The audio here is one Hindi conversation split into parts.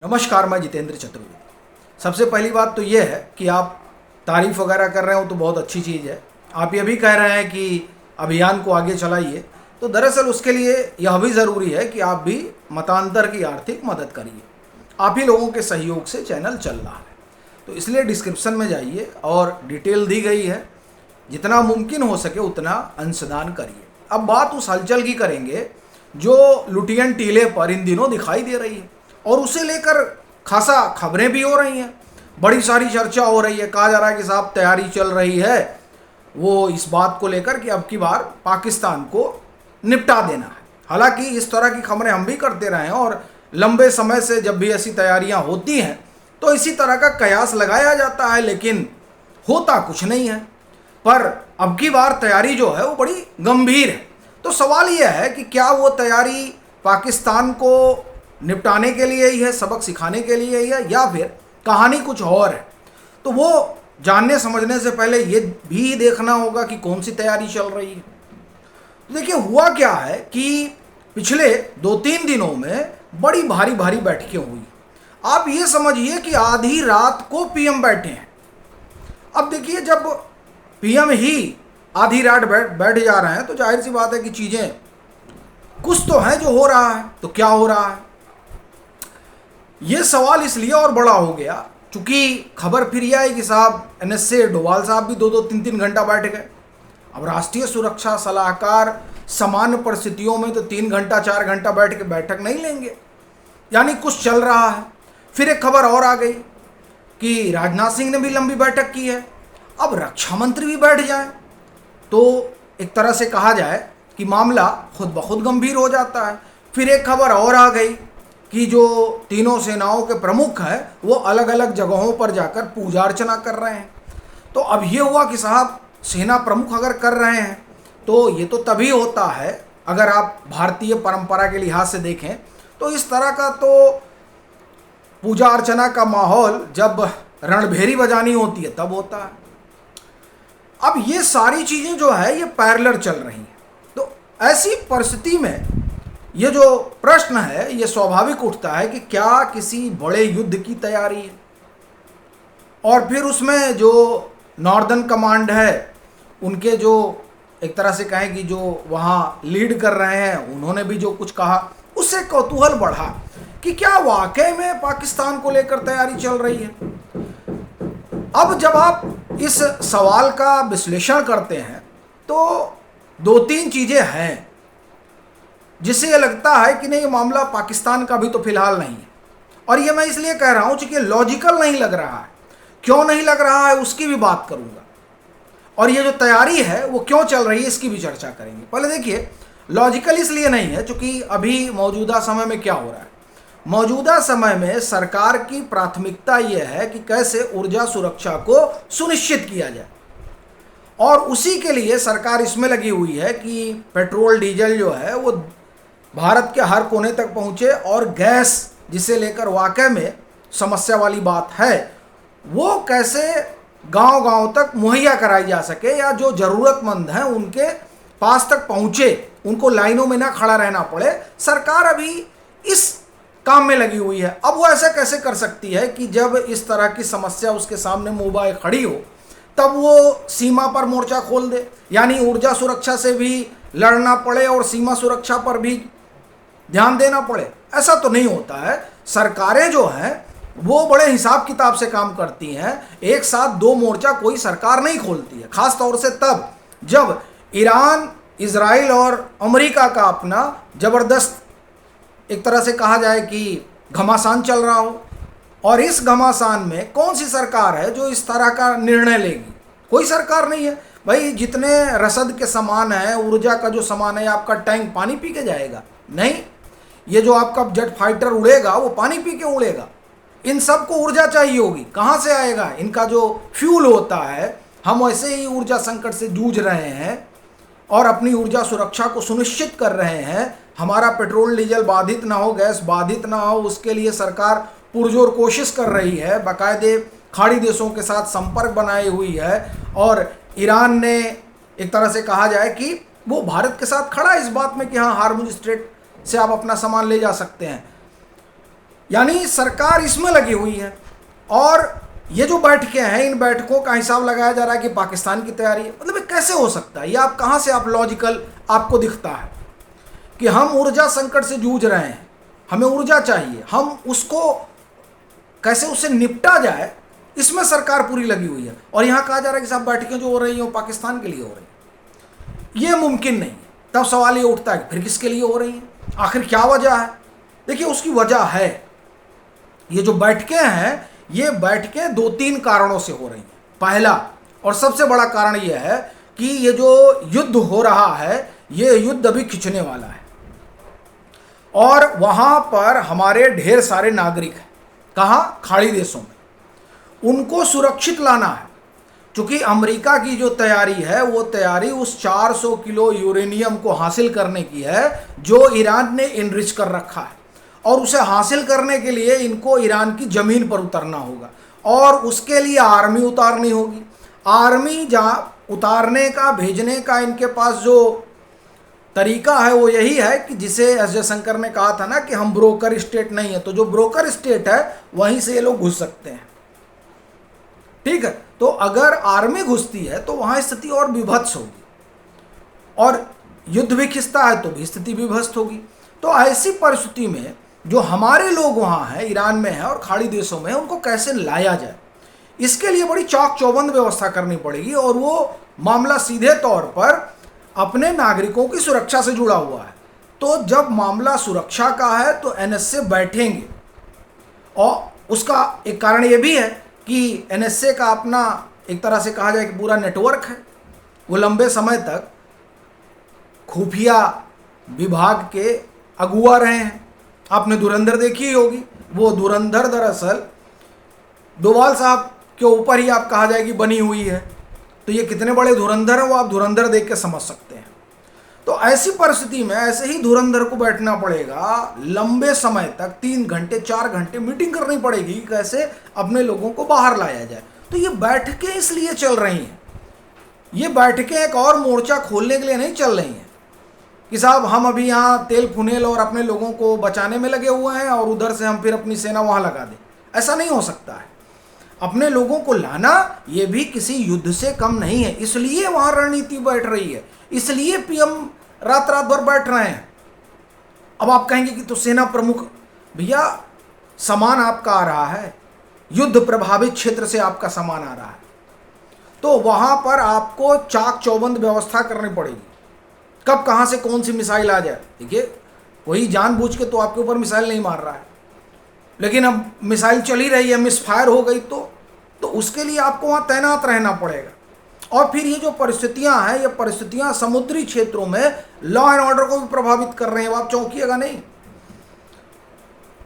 नमस्कार, मैं जितेंद्र चतुर्वेदी। सबसे पहली बात तो ये है कि आप तारीफ वगैरह कर रहे हो तो बहुत अच्छी चीज़ है। आप ये भी कह रहे हैं कि अभियान को आगे चलाइए, तो दरअसल उसके लिए यह भी ज़रूरी है कि आप भी मतांतर की आर्थिक मदद करिए। आप ही लोगों के सहयोग से चैनल चल रहा है, तो इसलिए डिस्क्रिप्शन में जाइए और डिटेल दी गई है, जितना मुमकिन हो सके उतना अंशदान करिए। अब बात उस हलचल की करेंगे जो लुटियन टीले पर इन दिनों दिखाई दे रही है, और उसे लेकर खासा खबरें भी हो रही हैं, बड़ी सारी चर्चा हो रही है। कहा जा रहा है कि साहब तैयारी चल रही है वो इस बात को लेकर कि अब की बार पाकिस्तान को निपटा देना है। हालांकि इस तरह की खबरें हम भी करते रहे हैं और लंबे समय से जब भी ऐसी तैयारियां होती हैं तो इसी तरह का कयास लगाया जाता है, लेकिन होता कुछ नहीं है। पर अब की बार तैयारी जो है वो बड़ी गंभीर है। तो सवाल यह है कि क्या वो तैयारी पाकिस्तान को निपटाने के लिए ही है, सबक सिखाने के लिए ही है, या फिर कहानी कुछ और है। तो वो जानने समझने से पहले ये भी देखना होगा कि कौन सी तैयारी चल रही है। तो देखिए, हुआ क्या है कि पिछले 2-3 दिनों में बड़ी भारी भारी बैठकें हुई। आप ये समझिए कि आधी रात को पीएम बैठे हैं। अब देखिए, जब पीएम ही आधी रात बैठ जा रहे हैं तो जाहिर सी बात है कि चीज़ें कुछ तो है जो हो रहा है। तो क्या हो रहा है, ये सवाल इसलिए और बड़ा हो गया चूंकि खबर फिर यह है कि साहब एनएसए डोवाल साहब भी 2-2, 3-3 घंटा बैठ गए। अब राष्ट्रीय सुरक्षा सलाहकार सामान्य परिस्थितियों में तो 3 घंटा 4 घंटा बैठ के बैठक नहीं लेंगे, यानी कुछ चल रहा है। फिर एक खबर और आ गई कि राजनाथ सिंह ने भी लंबी बैठक की है। अब रक्षा मंत्री भी बैठ जाए तो एक तरह से कहा जाए कि मामला खुद ब खुद गंभीर हो जाता है। फिर एक खबर और आ गई कि जो तीनों सेनाओं के प्रमुख हैं वो अलग अलग जगहों पर जाकर पूजा अर्चना कर रहे हैं। तो अब ये हुआ कि साहब सेना प्रमुख अगर कर रहे हैं तो ये तो तभी होता है, अगर आप भारतीय परंपरा के लिहाज से देखें तो इस तरह का तो पूजा अर्चना का माहौल जब रणभेरी बजानी होती है तब होता है। अब ये सारी चीज़ें जो है ये पैरेलल चल रही हैं। तो ऐसी परिस्थिति में ये जो प्रश्न है ये स्वाभाविक उठता है कि क्या किसी बड़े युद्ध की तैयारी है, और फिर उसमें जो नॉर्दर्न कमांड है उनके जो एक तरह से कहें कि जो वहाँ लीड कर रहे हैं उन्होंने भी जो कुछ कहा उससे कौतूहल बढ़ा कि क्या वाकई में पाकिस्तान को लेकर तैयारी चल रही है। अब जब आप इस सवाल का विश्लेषण करते हैं तो 2-3 चीज़ें हैं जिससे ये लगता है कि नहीं, ये मामला पाकिस्तान का भी तो फिलहाल नहीं है। और ये मैं इसलिए कह रहा हूँ क्योंकि लॉजिकल नहीं लग रहा है। क्यों नहीं लग रहा है उसकी भी बात करूँगा, और ये जो तैयारी है वो क्यों चल रही है इसकी भी चर्चा करेंगे। पहले देखिए, लॉजिकल इसलिए नहीं है क्योंकि अभी मौजूदा समय में क्या हो रहा है। मौजूदा समय में सरकार की प्राथमिकता ये है कि कैसे ऊर्जा सुरक्षा को सुनिश्चित किया जाए, और उसी के लिए सरकार इसमें लगी हुई है कि पेट्रोल डीजल जो है वो भारत के हर कोने तक पहुँचे, और गैस जिसे लेकर वाकई में समस्या वाली बात है वो कैसे गांव-गांव तक मुहैया कराई जा सके, या जो ज़रूरतमंद हैं उनके पास तक पहुँचे, उनको लाइनों में ना खड़ा रहना पड़े। सरकार अभी इस काम में लगी हुई है। अब वो ऐसा कैसे कर सकती है कि जब इस तरह की समस्या उसके सामने मुंह खड़ी हो तब वो सीमा पर मोर्चा खोल दे, यानी ऊर्जा सुरक्षा से भी लड़ना पड़े और सीमा सुरक्षा पर भी ध्यान देना पड़े। ऐसा तो नहीं होता है। सरकारें जो हैं वो बड़े हिसाब किताब से काम करती हैं। एक साथ 2 मोर्चा कोई सरकार नहीं खोलती है, खास तौर से तब जब ईरान, इजराइल और अमेरिका का अपना ज़बरदस्त एक तरह से कहा जाए कि घमासान चल रहा हो। और इस घमासान में कौन सी सरकार है जो इस तरह का निर्णय लेगी? कोई सरकार नहीं है भाई। जितने रसद के सामान है, ऊर्जा का जो सामान है, आपका टैंक पानी पी के जाएगा? नहीं। ये जो आपका जेट फाइटर उड़ेगा वो पानी पी के उड़ेगा? इन सब को ऊर्जा चाहिए होगी, कहाँ से आएगा? इनका जो फ्यूल होता है, हम वैसे ही ऊर्जा संकट से जूझ रहे हैं और अपनी ऊर्जा सुरक्षा को सुनिश्चित कर रहे हैं। हमारा पेट्रोल डीजल बाधित ना हो, गैस बाधित ना हो, उसके लिए सरकार पुरजोर कोशिश कर रही है। बाकायदे खाड़ी देशों के साथ संपर्क बनाई हुई है, और ईरान ने एक तरह से कहा जाए कि वो भारत के साथ खड़ा है इस बात में कि हाँ, हार्मुज स्ट्रेट से आप अपना सामान ले जा सकते हैं। यानी सरकार इसमें लगी हुई है। और ये जो बैठकें हैं, इन बैठकों का हिसाब लगाया जा रहा है कि पाकिस्तान की तैयारी है। मतलब ये कैसे हो सकता है? ये आप कहाँ से आप लॉजिकल आपको दिखता है कि हम ऊर्जा संकट से जूझ रहे हैं, हमें ऊर्जा चाहिए, हम उसको कैसे उससे निपटा जाए, इसमें सरकार पूरी लगी हुई है। और यहाँ कहा जा रहा है कि साहब बैठकें जो हो रही हैं वो पाकिस्तान के लिए हो रही है। ये मुमकिन नहीं है। तब सवाल ये उठता है कि फिर किसके लिए हो रही है, आखिर क्या वजह है? देखिए उसकी वजह है, ये जो बैठकें हैं, ये बैठकें 2-3 कारणों से हो रही हैं। पहला और सबसे बड़ा कारण यह है कि ये जो युद्ध हो रहा है, ये युद्ध अभी खिंचने वाला है और वहाँ पर हमारे ढेर सारे नागरिक हैं। कहाँ? खाड़ी देशों में। उनको सुरक्षित लाना है, क्योंकि अमेरिका की जो तैयारी है वो तैयारी उस 400 किलो यूरेनियम को हासिल करने की है जो ईरान ने इनरिच कर रखा है। और उसे हासिल करने के लिए इनको ईरान की ज़मीन पर उतरना होगा और उसके लिए आर्मी उतारनी होगी। आर्मी जहाँ उतारने का, भेजने का इनके पास जो तरीका है वो यही है कि जिसे एस जयशंकर ने कहा था ना कि हम ब्रोकर स्टेट नहीं है, तो जो ब्रोकर स्टेट है वहीं से ये लोग घुस सकते हैं। ठीक है, तो अगर आर्मी घुसती है तो वहां स्थिति और विभत्स होगी और युद्ध भी खिंचता है तो भी स्थिति विभत्स होगी। तो ऐसी परिस्थिति में जो हमारे लोग वहां हैं, ईरान में हैं और खाड़ी देशों में, उनको कैसे लाया जाए, इसके लिए बड़ी चाक चौबंद व्यवस्था करनी पड़ेगी। और वो मामला सीधे तौर पर अपने नागरिकों की सुरक्षा से जुड़ा हुआ है। तो जब मामला सुरक्षा का है तो एनएसए बैठेंगे। और उसका एक कारण ये भी है कि एनएसए का अपना एक तरह से कहा जाए कि पूरा नेटवर्क है। वो लंबे समय तक खुफिया विभाग के अगुआ रहे हैं। आपने धुरंधर देखी ही होगी। वो धुरंधर दरअसल डोभाल साहब के ऊपर ही आप कहा जाए कि बनी हुई है। तो ये कितने बड़े धुरंधर हैं वो आप धुरंधर देख के समझ सकते हैं। तो ऐसी परिस्थिति में ऐसे ही धुरंधर को बैठना पड़ेगा लंबे समय तक, 3 घंटे 4 घंटे मीटिंग करनी पड़ेगी कैसे अपने लोगों को बाहर लाया जाए। तो ये बैठकें इसलिए चल रही हैं। ये बैठकें एक और मोर्चा खोलने के लिए नहीं चल रही हैं कि साहब हम अभी यहाँ तेल फुनेल और अपने लोगों को बचाने में लगे हुए हैं और उधर से हम फिर अपनी सेना वहाँ लगा दें। ऐसा नहीं हो सकता है। अपने लोगों को लाना ये भी किसी युद्ध से कम नहीं है। इसलिए वहाँ रणनीति बैठ रही है, इसलिए पीएम रात रात भर बैठ रहे हैं। अब आप कहेंगे कि तो सेना प्रमुख, भैया सामान आपका आ रहा है, युद्ध प्रभावित क्षेत्र से आपका सामान आ रहा है, तो वहाँ पर आपको चाक चौबंद व्यवस्था करनी पड़ेगी। कब कहाँ से कौन सी मिसाइल आ जाए। देखिए कोई जानबूझ के तो आपके ऊपर मिसाइल नहीं मार रहा है, लेकिन अब मिसाइल चली रही है, मिसफायर हो गई तो उसके लिए आपको वहाँ तैनात रहना पड़ेगा। और फिर ये जो परिस्थितियाँ हैं, ये परिस्थितियाँ समुद्री क्षेत्रों में लॉ एंड ऑर्डर को भी प्रभावित कर रहे हैं। आप चौंकिएगा नहीं।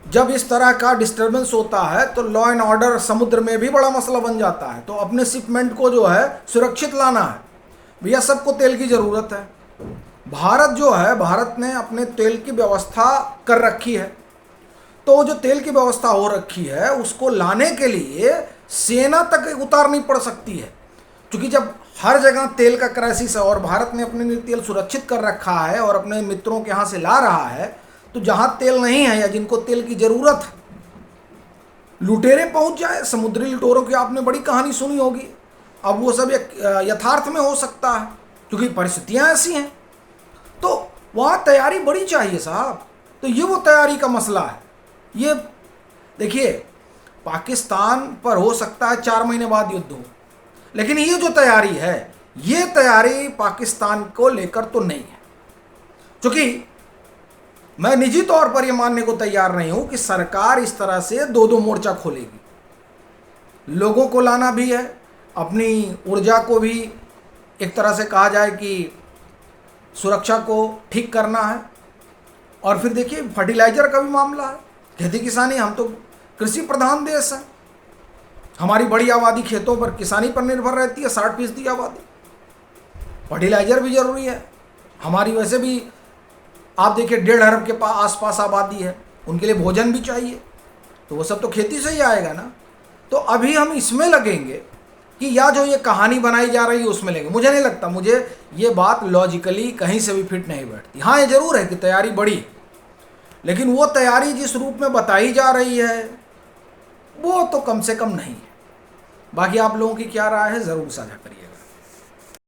जब इस तरह का डिस्टर्बेंस होता है तो लॉ एंड ऑर्डर समुद्र में भी बड़ा मसला बन जाता है। तो अपने शिपमेंट को जो है सुरक्षित लाना है। भैया सबको तेल की ज़रूरत है। भारत जो है, भारत ने अपने तेल की व्यवस्था कर रखी है। तो जो तेल की व्यवस्था हो रखी है उसको लाने के लिए सेना तक उतारनी पड़ सकती है, क्योंकि जब हर जगह तेल का क्राइसिस है और भारत ने अपने लिए तेल सुरक्षित कर रखा है और अपने मित्रों के यहाँ से ला रहा है, तो जहाँ तेल नहीं है या जिनको तेल की ज़रूरत है, लुटेरे पहुँच जाए। समुद्री लुटेरों की आपने बड़ी कहानी सुनी होगी। अब वो सब यथार्थ में हो सकता है क्योंकि परिस्थितियाँ ऐसी हैं। तो वहाँ तैयारी बड़ी चाहिए साहब। तो ये वो तैयारी का मसला है। ये देखिए पाकिस्तान पर हो सकता है 4 महीने बाद युद्ध हो, लेकिन ये जो तैयारी है, ये तैयारी पाकिस्तान को लेकर तो नहीं है। क्योंकि मैं निजी तौर पर यह मानने को तैयार नहीं हूं कि सरकार इस तरह से 2-2 मोर्चा खोलेगी। लोगों को लाना भी है, अपनी ऊर्जा को भी एक तरह से कहा जाए कि सुरक्षा को ठीक करना है। और फिर देखिए फर्टिलाइजर का भी मामला है, खेती किसानी। हम तो कृषि प्रधान देश है, हमारी बड़ी आबादी खेतों पर, किसानी पर निर्भर रहती है, 60% आबादी। फर्टिलाइजर भी जरूरी है। हमारी वैसे भी आप देखिए 1.5 अरब के आसपास आबादी है, उनके लिए भोजन भी चाहिए, तो वो सब तो खेती से ही आएगा ना। तो अभी हम इसमें लगेंगे कि या जो ये कहानी बनाई जा रही है उसमें लेंगे, मुझे नहीं लगता, मुझे ये बात लॉजिकली कहीं से भी फिट नहीं बैठती। हाँ ये जरूर है कि तैयारी बड़ी, लेकिन वो तैयारी जिस रूप में बताई जा रही है वो तो कम से कम नहीं है। बाकी आप लोगों की क्या राय है ज़रूर साझा करें।